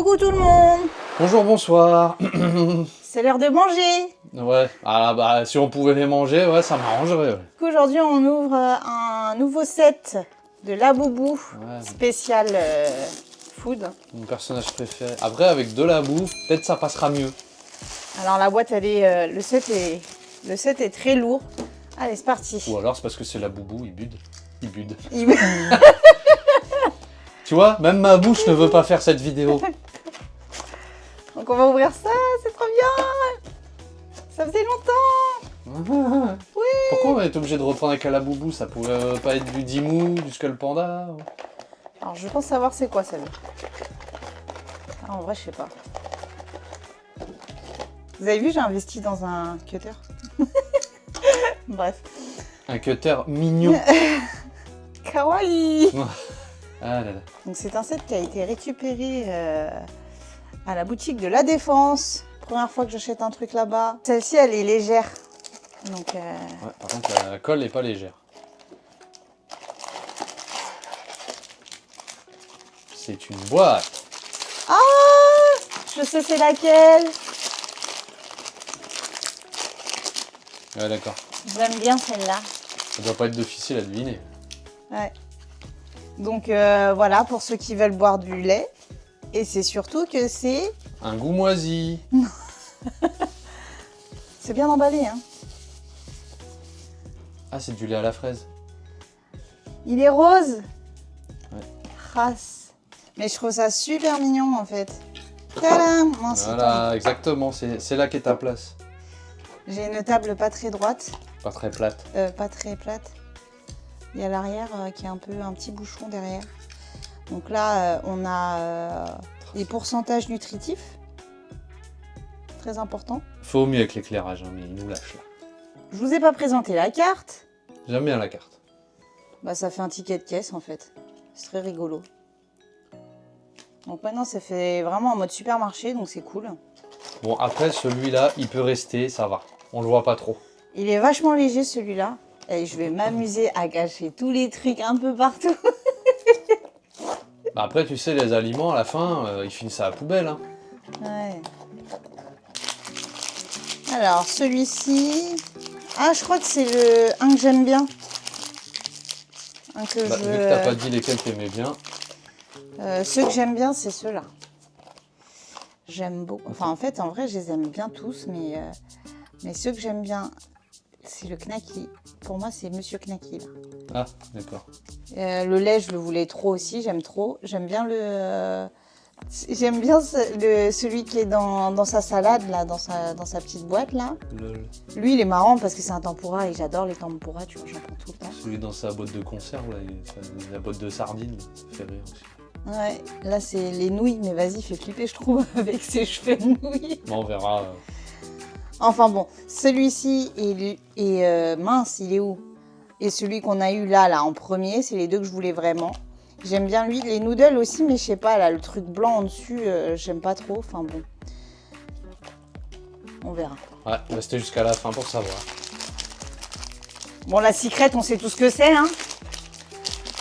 Coucou tout le monde. Bonjour, bonsoir. C'est l'heure de manger. Ouais, ah bah si on pouvait les manger, ouais, ça m'arrangerait. Ouais. Aujourd'hui, on ouvre un nouveau set de Laboubou Ouais. spécial food. Mon personnage préféré. Après, avec de la bouffe, peut-être ça passera mieux. Alors la boîte, elle est, le set est très lourd. Allez, c'est parti. Ou alors c'est parce que c'est la boubou, il bude. Il bude. Il- Tu vois, même ma bouche ne veut pas faire cette vidéo. Donc on va ouvrir ça, c'est trop bien. Ça faisait longtemps. Oui. Pourquoi on est obligé de reprendre avec la boubou? Ça pouvait pas être du Dimou, du Skull Panda? Alors je pense savoir c'est quoi celle-là. Ah, en vrai, je sais pas. Vous avez vu, j'ai investi dans un cutter. Bref. Un cutter mignon. Kawaii. Ah là là. Donc c'est un set qui a été récupéré à la boutique de La Défense. Première fois que j'achète un truc là-bas. Celle-ci, elle est légère. Donc Ouais, par contre, la colle n'est pas légère. C'est une boîte. ah, je sais c'est laquelle. Ouais, d'accord. J'aime bien celle-là. Ça doit pas être difficile à deviner. Ouais. Donc voilà, pour ceux qui veulent boire du lait. Et c'est surtout que c'est Un goût moisi. bien emballé. Hein. Ah, c'est du lait à la fraise. Il est rose. Ouais. Race. Mais je trouve ça super mignon en fait. Tadam. Non, c'est Voilà, exactement, c'est là qu'est ta place. top. J'ai une table pas très droite, Pas très plate. pas très plate. Il y a l'arrière qui est un petit bouchon derrière. Donc là, on a les pourcentages nutritifs. Très important. Faut mieux avec l'éclairage, hein, mais il nous lâche là. Je vous ai pas présenté la carte. J'aime bien la carte. Bah, ça fait un ticket de caisse en fait. C'est très rigolo. Donc maintenant, ça fait vraiment en mode supermarché, donc c'est cool. Bon, après, celui-là, il peut rester, ça va. On le voit pas trop. Il est vachement léger celui-là. Et je vais m'amuser à cacher tous les trucs un peu partout. Bah après, tu sais, les aliments, à la fin, ils finissent à la poubelle. Hein. Ouais. Alors, celui-ci... Ah, je crois que c'est un que j'aime bien. Un que Bah, je... vu que t'as pas dit lesquels t'aimais bien. Ceux que j'aime bien, c'est ceux-là. J'aime beaucoup. Enfin, en fait, en vrai, je les aime bien tous, mais ceux que j'aime bien, c'est le Knacky. Pour moi, c'est Monsieur Knacky, là. Ah, d'accord. Le lait, je le voulais trop aussi, j'aime trop. J'aime bien celui qui est dans sa salade, là, dans sa petite boîte, là. Lui, il est marrant parce que c'est un tempura et j'adore les tempura, tu vois, j'en prends tout le temps. Celui dans sa boîte de conserve, là, la boîte de sardines, ça fait rire aussi. Ouais, là, c'est les nouilles, mais vas-y, il fait flipper, je trouve, avec ses cheveux de nouilles. Bon, on verra. Enfin bon, celui-ci est mince, il est où? Et celui qu'on a eu là, en premier, c'est les deux que je voulais vraiment. J'aime bien lui, les noodles aussi, mais je sais pas, là, le truc blanc en dessus, j'aime pas trop. Enfin bon, on verra. Ouais, restez jusqu'à la fin pour savoir. Bon, la secrète, on sait tout ce que c'est, hein?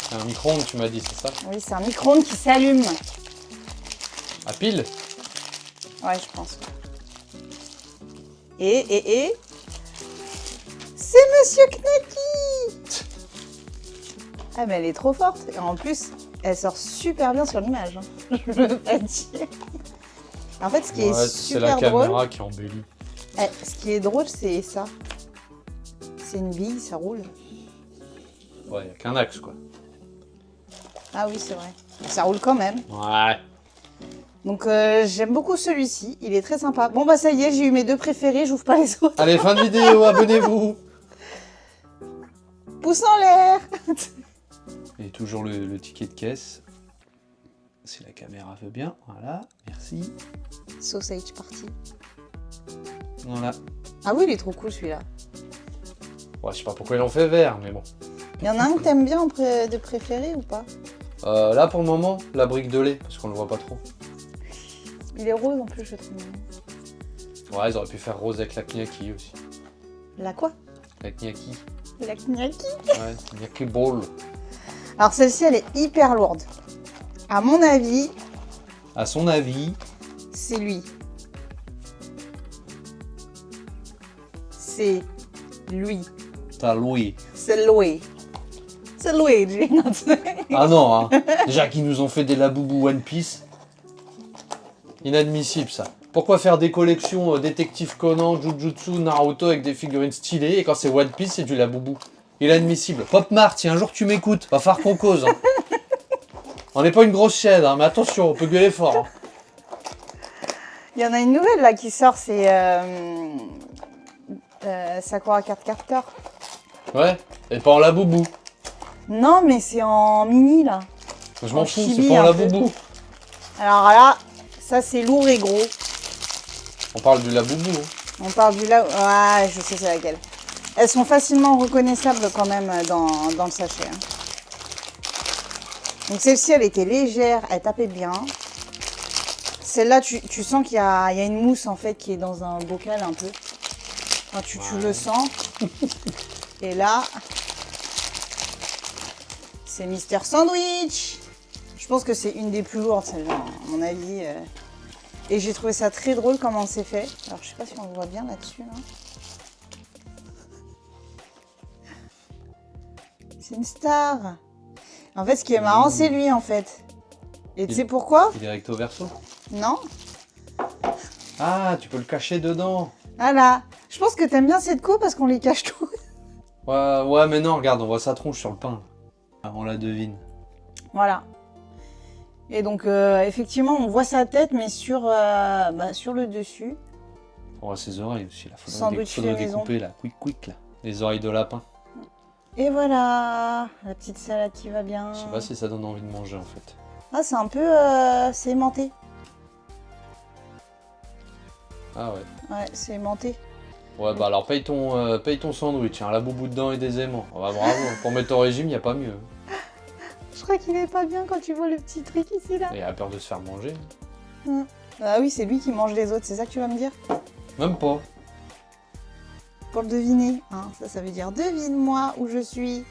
C'est un micro-ondes, tu m'as dit, c'est ça? Oui, c'est un micro-ondes qui s'allume. À pile? Ouais, je pense. Et... C'est Monsieur Knacky! Ah, mais elle est trop forte. Et en plus, elle sort super bien sur l'image. Hein. Je veux pas dire. En fait, ce qui est c'est la super drôle... caméra qui embellit. Ce qui est drôle, c'est ça. C'est une bille, ça roule. Ouais, y a qu'un axe, quoi. Ah oui, c'est vrai. Ça roule quand même. Ouais. Donc, j'aime beaucoup celui-ci. Il est très sympa. Bon, bah ça y est, j'ai eu mes deux préférés. J'ouvre pas les autres. Allez, fin de vidéo, abonnez-vous. Pouce en l'air. Et toujours le ticket de caisse. Si la caméra veut bien, voilà, merci. Sausage party. Voilà. Ah oui, il est trop cool celui-là. Ouais, je sais pas pourquoi ils l'ont fait vert, mais bon. Il y en a un que t'aimes bien de préféré ou pas? Là, pour le moment, la brique de lait, parce qu'on le voit pas trop. Il est rose en plus, je trouve. Ouais, ils auraient pu faire rose avec la Knacky aussi. La quoi? La Knacky. La Knacky. Ouais, Knacky Ball. Alors celle-ci, elle est hyper lourde. À mon avis, À son avis, c'est lui. C'est lui. t'as Louis. C'est Louis. C'est Luigi. Non, Ah non, hein. Déjà qu'ils nous ont fait des Labubu One Piece. Inadmissible ça. Pourquoi faire des collections Détective Conan, Jujutsu, Naruto avec des figurines stylées et quand c'est One Piece c'est du Labubu? Inadmissible. Pop Mart, si un jour tu m'écoutes, va falloir qu'on cause. Hein. On n'est pas une grosse chaîne, hein, mais attention, on peut gueuler fort. Hein. Il y en a une nouvelle là qui sort, c'est Sakura Card Captor. Ouais, et pas en Labubu. Non, mais c'est en mini là. Je m'en En fous, chibi, c'est pas en un peu. Labubu. Alors là, ça c'est lourd et gros. On parle du Labubu. Hein. On parle du là. Ouais, je sais c'est laquelle. Elles sont facilement reconnaissables quand même dans le sachet. Hein. Donc celle-ci, elle était légère, elle tapait bien. Celle-là, tu sens qu'il y a une mousse en fait qui est dans un bocal un peu. Enfin, tu le sens. Et là, c'est Mister Sandwich. Je pense que c'est une des plus lourdes, celle-là, à mon avis. Et j'ai trouvé ça très drôle comment c'est fait. Alors, je sais pas si on le voit bien là-dessus. Là. C'est une star. En fait, ce qui est marrant, c'est lui, en fait. Et tu sais pourquoi? Il est recto verso. Non. Ah, tu peux le cacher dedans. Voilà. Je pense que t'aimes bien cette coupe parce qu'on les cache tous. Ouais, mais non, regarde, on voit sa tronche sur le pain. Ah, on la devine. Voilà. Et donc, effectivement, on voit sa tête, mais sur le dessus. On voit ses oreilles aussi. Là, Sandwich faudrait fait maison. découper, là. Quick, là. Les oreilles de lapin. Et voilà. La petite salade qui va bien. Je sais pas si ça donne envie de manger, en fait. Ah, c'est un peu... c'est aimanté. Ah ouais. Ouais, c'est aimanté. Ouais, bah alors paye ton sandwich, hein, la boubou dedans et des aimants. Ah bah bravo, pour mettre au régime, y a pas mieux. Je crois qu'il est pas bien quand tu vois le petit truc ici, là. Il a peur de se faire manger. Ah oui, c'est lui qui mange les autres, c'est ça que tu vas me dire? Même pas. Pour le deviner. Hein, ça veut dire devine-moi où je suis.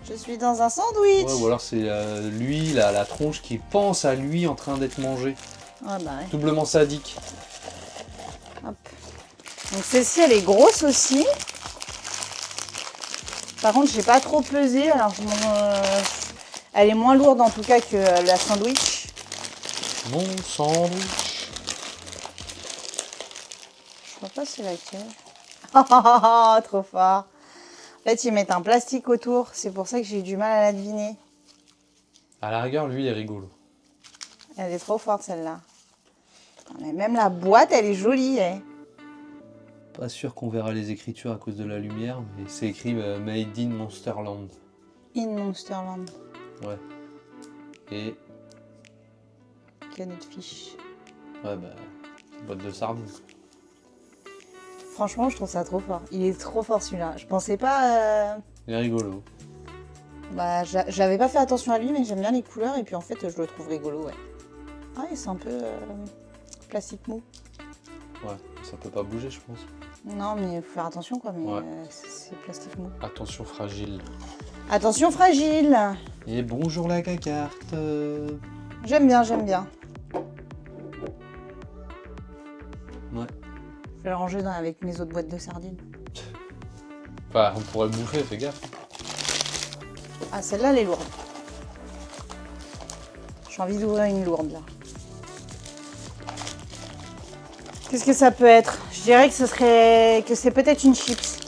Je suis dans un sandwich. Ouais, ou alors c'est lui, la tronche qui pense à lui en train d'être mangé. Ah bah ouais. Doublement sadique. Hop. Donc celle-ci, elle est grosse aussi. Par contre, j'ai pas trop pesé. Alors, elle est moins lourde en tout cas que la sandwich. Mon sandwich. Je vois pas c'est laquelle. Oh, trop fort. En fait, ils mettent un plastique autour. C'est pour ça que j'ai eu du mal à la deviner. À la rigueur, lui, il est rigolo. Elle est trop forte celle-là. Mais même la boîte, elle est jolie. Eh. Pas sûr qu'on verra les écritures à cause de la lumière, mais c'est écrit Made in Monsterland. In Monsterland. Ouais. Et Canette fiche. ouais, bah, boîte de sardines. Franchement, je trouve ça trop fort. Il est trop fort celui-là. Je pensais pas... Il est rigolo. Bah, j'avais pas fait attention à lui, mais j'aime bien les couleurs. Et puis en fait, je le trouve rigolo, ouais. Ah, et c'est un peu plastique mou. Ouais, ça peut pas bouger, je pense. Non, mais il faut faire attention, quoi. Mais Ouais. c'est plastique mou. Attention fragile. Attention fragile. Et bonjour la carte. J'aime bien, j'aime bien. Ouais. Je vais le ranger avec mes autres boîtes de sardines. Enfin, on pourrait le bouffer, fais gaffe. Ah, celle-là, elle est lourde. J'ai envie d'ouvrir une lourde, là. Qu'est-ce que ça peut être? Je dirais que c'est peut-être une chips.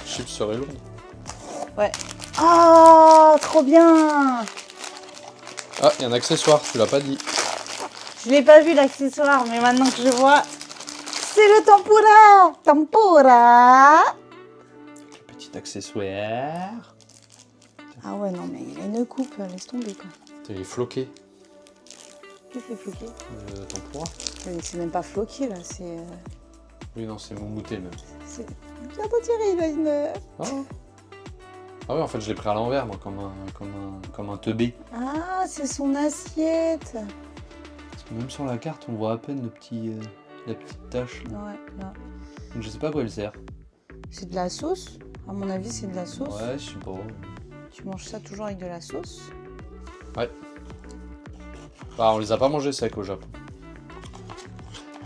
Chips serait lourde. Ouais. Oh, trop bien! Ah, il y a un accessoire, tu l'as pas dit. Je l'ai pas vu l'accessoire, mais maintenant que je vois, c'est le tempura! Tempura! Le petit accessoire. Ah ouais, non, mais il a une coupe, laisse tomber, quoi. Il est floqué. Qu'est-ce que c'est floqué? Tempura. C'est même pas floqué, là, c'est... Oui, non, c'est moumouté même. C'est bien tiré, il a une... Ah ouais. Ah ouais, en fait, je l'ai pris à l'envers, moi, comme un teubé. Ah, c'est son assiette! Parce que même sur la carte, on voit à peine la petite tache. Ouais, là. Donc, je sais pas à quoi elle sert. C'est de la sauce? À mon avis, c'est de la sauce. Ouais, je sais pas. Tu manges ça toujours avec de la sauce? Ouais. Bah, on les a pas mangés secs au Japon.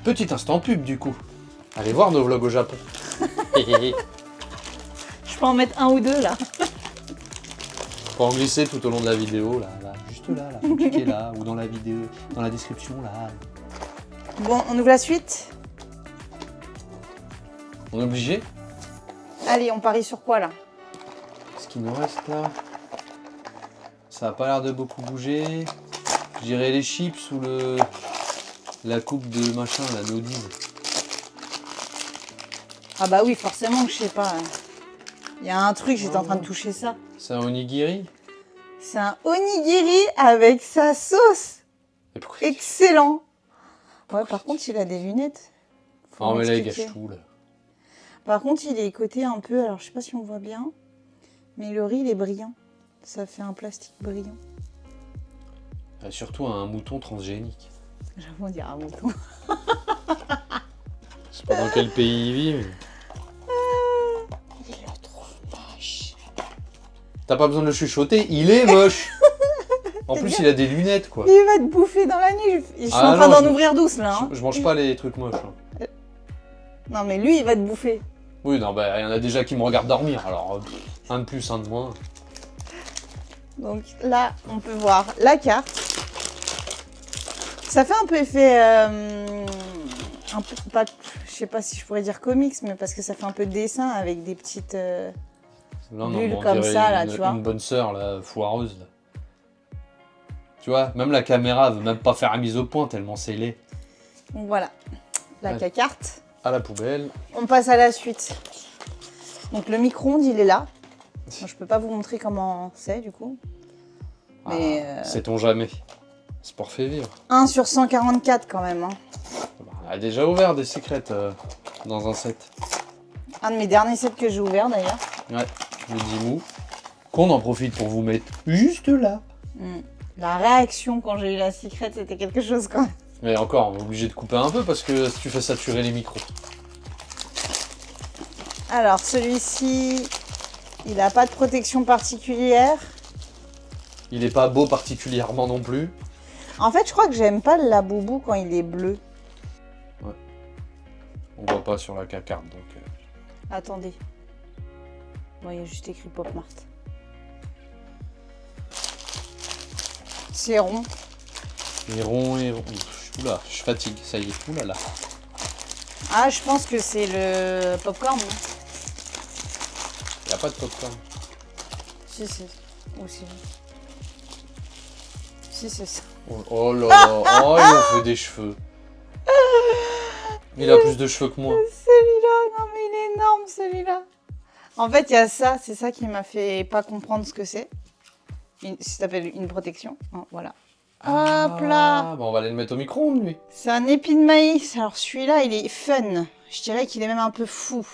Petit instant pub du coup. Allez voir nos vlogs au Japon. Je peux en mettre un ou deux là. Faut en glisser tout au long de la vidéo, là, juste là, faut cliquer là, ou dans la vidéo, dans la description, là. Bon, on ouvre la suite. On est obligé? Allez, on parie sur quoi là? Ce qui nous reste là, ça a pas l'air de beaucoup bouger. Je dirais les chips ou la coupe de machin, la nodive. Ah bah oui, forcément que je sais pas. Il y a un truc, j'étais en train de toucher ça. C'est un onigiri? C'est un onigiri avec sa sauce. Mais pourquoi? Excellent. Ouais, par contre, il a des lunettes. Faut Oh mais là il m'expliquer. gâche tout là. Par contre, il est coté un peu, alors je sais pas si on voit bien, mais le riz, il est brillant. Ça fait un plastique brillant. Surtout un mouton transgénique. J'avoue, on dirait un mouton. Je sais pas dans quel pays il vit, mais... Il le trouve moche. T'as pas besoin de le chuchoter, il est moche. En plus, il a des lunettes, quoi. Il va te bouffer dans la nuit. Je suis Ah en train non, d'en ouvrir douce, là. Hein. Je mange pas les trucs moches. Hein. Non, mais lui, il va te bouffer. Oui, non, bah, il y en a déjà qui me regardent dormir, alors un de plus, un de moins. Donc là, on peut voir la carte. Ça fait un peu effet... un peu, pas, je sais pas si je pourrais dire comics, mais parce que ça fait un peu de dessin avec des petites... Là, bulles on comme dirait ça, là, une, tu vois. une bonne sœur, là, foireuse, là. Tu vois, même la caméra veut même pas faire la mise au point tellement c'est laid. Donc voilà, la Ouais. carte. À la poubelle. On passe à la suite. Donc le micro-ondes, il est là. Moi, je peux pas vous montrer comment c'est, du coup. Mais... Sait-on jamais. Sport fait vivre. 1 sur 144 quand même. Hein. On a déjà ouvert des secrètes dans un set. Un de mes derniers sets que j'ai ouvert d'ailleurs. Ouais, le Dimou. Qu'on en profite pour vous mettre juste là. La réaction quand j'ai eu la secrète, c'était quelque chose quand même. Mais encore, on est obligé de couper un peu parce que si tu fais saturer les micros. Alors celui-ci, il n'a pas de protection particulière. Il est pas beau particulièrement non plus. En fait, je crois que j'aime pas le Labubu quand il est bleu. On voit pas sur la carte donc. Attendez. Bon, il y a juste écrit Pop Mart. C'est rond. Et rond et rond. Oula, je fatigue, ça y est. Oula là. Ah, je pense que c'est le popcorn. Non Y a pas de popcorn. Si, c'est... Ou si... Si, c'est ça. Oh là là, oh il en fait des cheveux. Il a plus de cheveux que moi. Celui-là, non mais il est énorme celui-là. En fait, il y a ça, c'est ça qui m'a fait pas comprendre ce que c'est. Ça s'appelle une protection. Hein, voilà. Hop là. Bon, on va aller le mettre au micro-ondes lui. C'est un épi de maïs. Alors celui-là, il est fun. Je dirais qu'il est même un peu fou.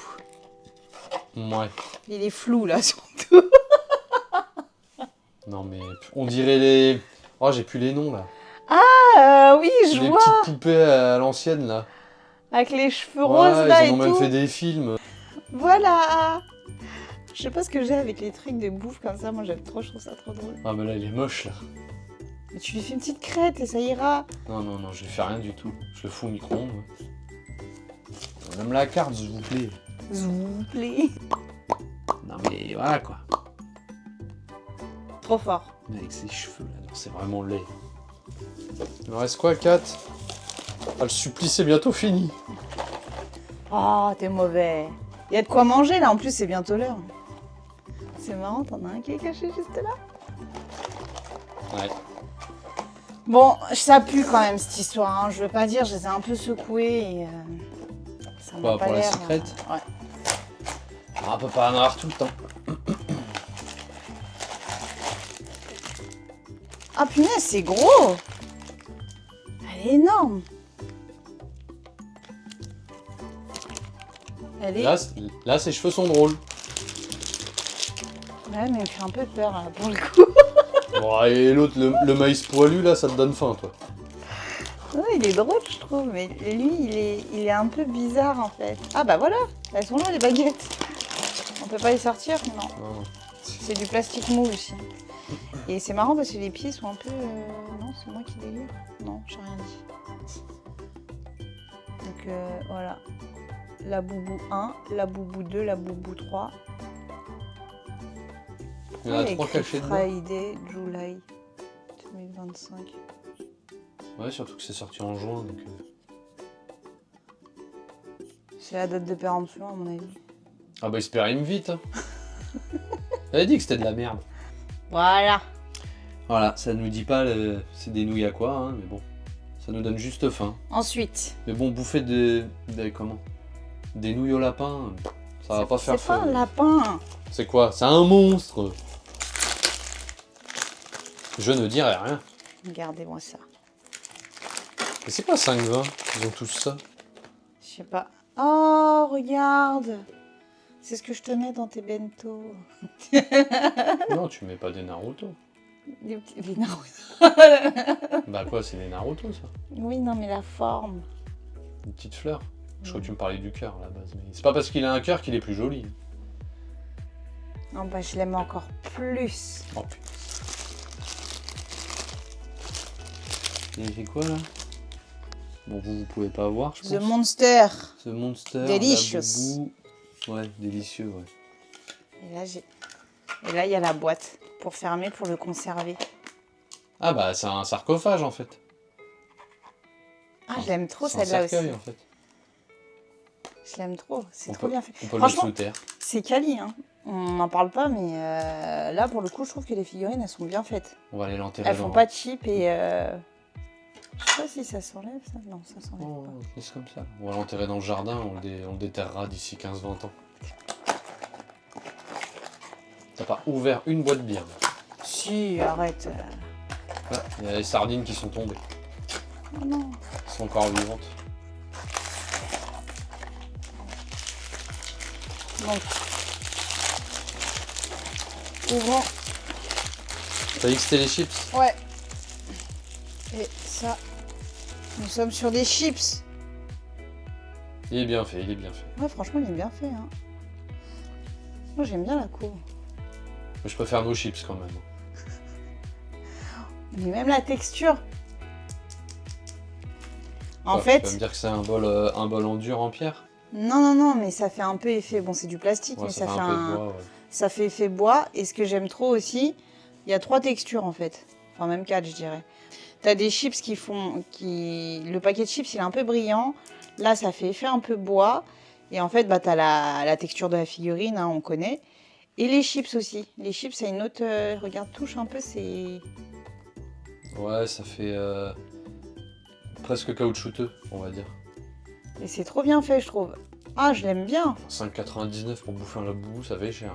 Ouais. Il est flou là surtout. Non mais on dirait les... Oh j'ai plus les noms là. Oui, je Les vois. petites poupées à l'ancienne là. Avec les cheveux Ouais, roses là ils et en ont même tout. fait des films. Voilà. Je sais pas ce que j'ai avec les trucs de bouffe comme ça. Moi j'aime trop, je trouve ça trop drôle. Ah mais là il est moche là. Mais tu lui fais une petite crête et ça ira. Non non non, je vais faire rien du tout. Je le fous au micro-ondes. Même la carte s'il vous plaît. S'il vous plaît. Non mais voilà quoi. Trop fort. Mais avec ses cheveux là, c'est vraiment laid. Il me reste quoi 4? Ah le supplice est bientôt fini. Oh, t'es mauvais. Il y a de quoi manger là, en plus c'est bientôt l'heure. C'est marrant, t'en as un qui est caché juste là. Ouais. Bon, ça pue quand même cette histoire, hein. Je veux pas dire, je les ai un peu secoués et ça m'a Quoi, pas pour la l'air... secrète ouais. Ah, on peut pas en avoir tout le temps. Ah punaise, c'est gros. Elle est énorme. Elle est... Là ses cheveux sont drôles. Ouais, mais il me fait un peu peur là, pour le coup. Bon, et l'autre, le maïs poilu là, ça te donne faim toi. Ouais, il est drôle, je trouve, mais lui, il est un peu bizarre en fait. Ah bah voilà, elles sont là les baguettes. On peut pas les sortir? Non. Non. C'est du plastique mou aussi. Et c'est marrant parce que les pieds sont un peu... Non, c'est moi qui délire. Non, j'ai rien dit. Donc voilà. La boubou 1, la boubou 2, la boubou 3. Il y en a 3 cachés dedans. Friday, July 2025. Ouais, surtout que c'est sorti en juin, donc... C'est la date de péremption à mon avis. Ah bah, il se périme vite, hein. J'avais dit que c'était de la merde. Voilà. Voilà, ça nous dit pas c'est des nouilles à quoi, hein, mais bon. Ça nous donne juste faim. Ensuite. Mais bon, bouffer comment? Des nouilles au lapin, ça va pas faire C'est pas feu. un lapin. C'est quoi? C'est un monstre. Je ne dirai rien. Regardez-moi ça. Mais c'est quoi 5,20? Ils ont tous ça. Je sais pas. Oh, regarde. C'est ce que je te mets dans tes bento. Non, tu mets pas des Naruto. Des petits des Naruto. Bah quoi, c'est des Naruto ça? Oui, non, mais la forme. Une petite fleur. Je crois que tu me parlais du cœur à la base. Mais c'est pas parce qu'il a un cœur qu'il est plus joli. Non, bah, je l'aime encore plus. Oh putain. Il fait quoi là? Bon, vous pouvez pas voir, je pense. The Monster. Ce Monster. Delicious. la boubou. Ouais, délicieux, ouais. Et là, il y a la boîte pour fermer, pour le conserver. Ah bah, c'est un sarcophage en fait. Ah, je l'aime trop C'est un celle-là aussi. cercueil en fait. Je l'aime trop. C'est On trop peut- bien fait. On peut le mettre Franchement, sous terre. c'est quali, hein. On n'en parle pas, mais là, pour le coup, je trouve que les figurines, elles sont bien faites. On va aller l'enterrer Elles font pas cheap et... Je sais pas si ça s'enlève, ça. Non, ça s'enlève Oh, pas. c'est comme ça. On va l'enterrer dans le jardin, on le déterrera d'ici 15-20 ans. T'as pas ouvert une boîte de bière. Si, arrête. Là, il y a les sardines qui sont tombées. Oh non. Elles sont encore vivantes. Donc, ouvrons. T'as dit que c'était les chips? Ouais. Et ça, nous sommes sur des chips. Il est bien fait, il est bien fait. Ouais, franchement, il est bien fait. Hein. Moi, j'aime bien la cour. Mais je préfère nos chips quand même. Mais même la texture. En Ouais, fait, tu vas me dire que c'est un bol en dur en pierre? non, mais ça fait un peu effet. Bon, c'est du plastique, Ouais, mais ça ça fait fait un peu de bois, ouais. ça fait effet bois. Et ce que j'aime trop aussi, il y a 3 textures en fait. Enfin, même 4, je dirais. T'as des chips Le paquet de chips, il est un peu brillant. Là, ça fait effet un peu bois. Et en fait, bah, t'as la texture de la figurine, hein, on connaît. Et les chips aussi. Les chips, ça a une autre... regarde, touche un peu, c'est... Ouais, ça fait presque caoutchouteux, on va dire. Et c'est trop bien fait, je trouve. Ah, je l'aime bien. 5,99 pour bouffer un laboubou, ça fait cher.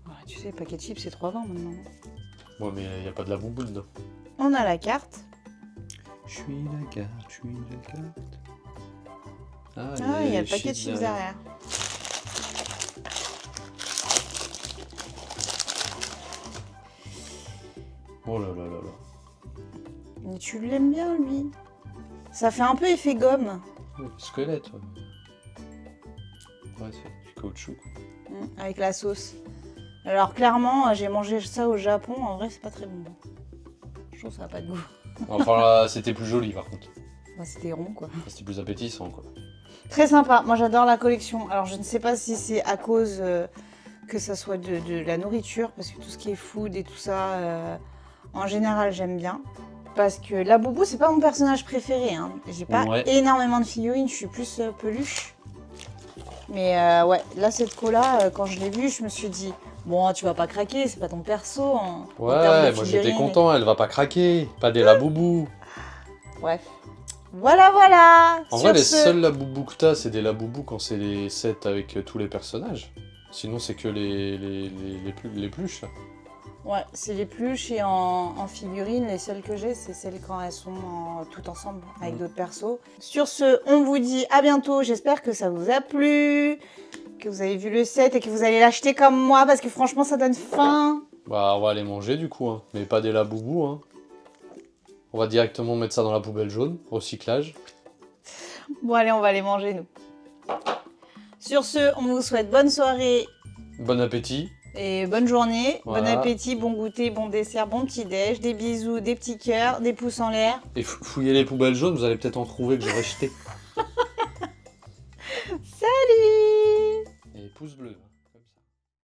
Ouais, tu sais, le paquet de chips, c'est 3,20 maintenant. Ouais, mais il n'y a pas de la boubou dedans. On a la carte. Je suis la carte, je suis la carte. Ah, il y a le paquet de chips derrière. Oh là là là là. Mais tu l'aimes bien, lui. Ça fait un peu effet gomme. Ouais, squelette, ouais. Ouais, c'est du caoutchouc. Avec la sauce. Alors, clairement, j'ai mangé ça au Japon. En vrai, c'est pas très bon. Je trouve que ça n'a pas de goût. Enfin là, c'était plus joli par contre. Bah, c'était rond, quoi. C'était plus appétissant, quoi. Très sympa. Moi, j'adore la collection. Alors, je ne sais pas si c'est à cause que ça soit de la nourriture, parce que tout ce qui est food et tout ça, en général, j'aime bien. Parce que la Boubou, c'est pas mon personnage préféré. Hein. J'ai pas énormément de figurines, je suis plus peluche. Mais ouais, là, cette cola, quand je l'ai vue, je me suis dit, bon, tu vas pas craquer, c'est pas ton perso. En Ouais, moi j'étais content, elle va pas craquer. Pas des laboubous. Bref. Voilà. En vrai, les seuls laboubous que t'as, c'est des laboubous quand c'est les sets avec tous les personnages. Sinon, c'est que les pluches, là. Ouais, c'est les pluches et en figurines, les seules que j'ai, c'est celles quand elles sont toutes ensemble avec d'autres persos. Sur ce, on vous dit à bientôt. J'espère que ça vous a plu, que vous avez vu le set et que vous allez l'acheter comme moi parce que franchement, ça donne faim. Bah, on va aller manger du coup, hein. Mais pas des laboubous, hein. On va directement mettre ça dans la poubelle jaune, recyclage. Bon, allez, on va les manger, nous. Sur ce, on vous souhaite bonne soirée. Bon appétit. Et bonne journée, Voilà. bon appétit, bon goûter, bon dessert, bon petit déj, des bisous, des petits cœurs, des pouces en l'air. Et fouillez les poubelles jaunes, vous allez peut-être en trouver que j'aurais jeté. Salut! Et pouces bleus.